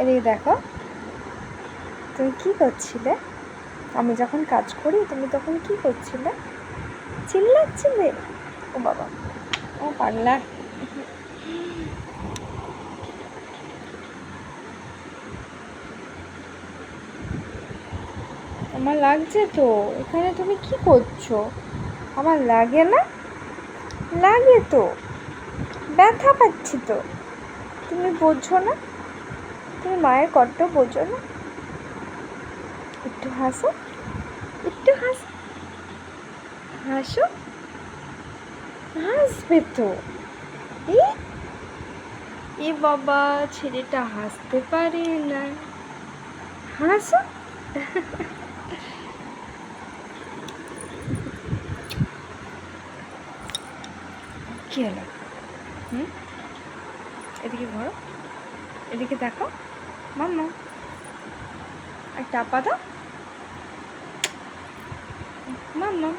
এদিকে দেখো, তুমি কি করছিলে? আমি যখন কাজ করি তুমি তখন কি করছিলে? চিল্লাচ্ছিলে? ও বাবা, ও পাগলা। আমার লাগছে তো। এখানে তুমি কি করছো? আমার লাগে না? লাগে তো, ব্যথা পাচ্ছি তো। তুমি বোঝো না? তুমি মায়ের কষ্ট বোঝো না? একটু হাসো, একটু হাসো, হাসো, হাসবে তো। এ বাবা, ছেলেটা হাসতে পারে না। হাসো। কি হলো? এদিকে ঘোরো, এদিকে দেখো। মাম্মা, একটা আপা দাও। মাম্মা।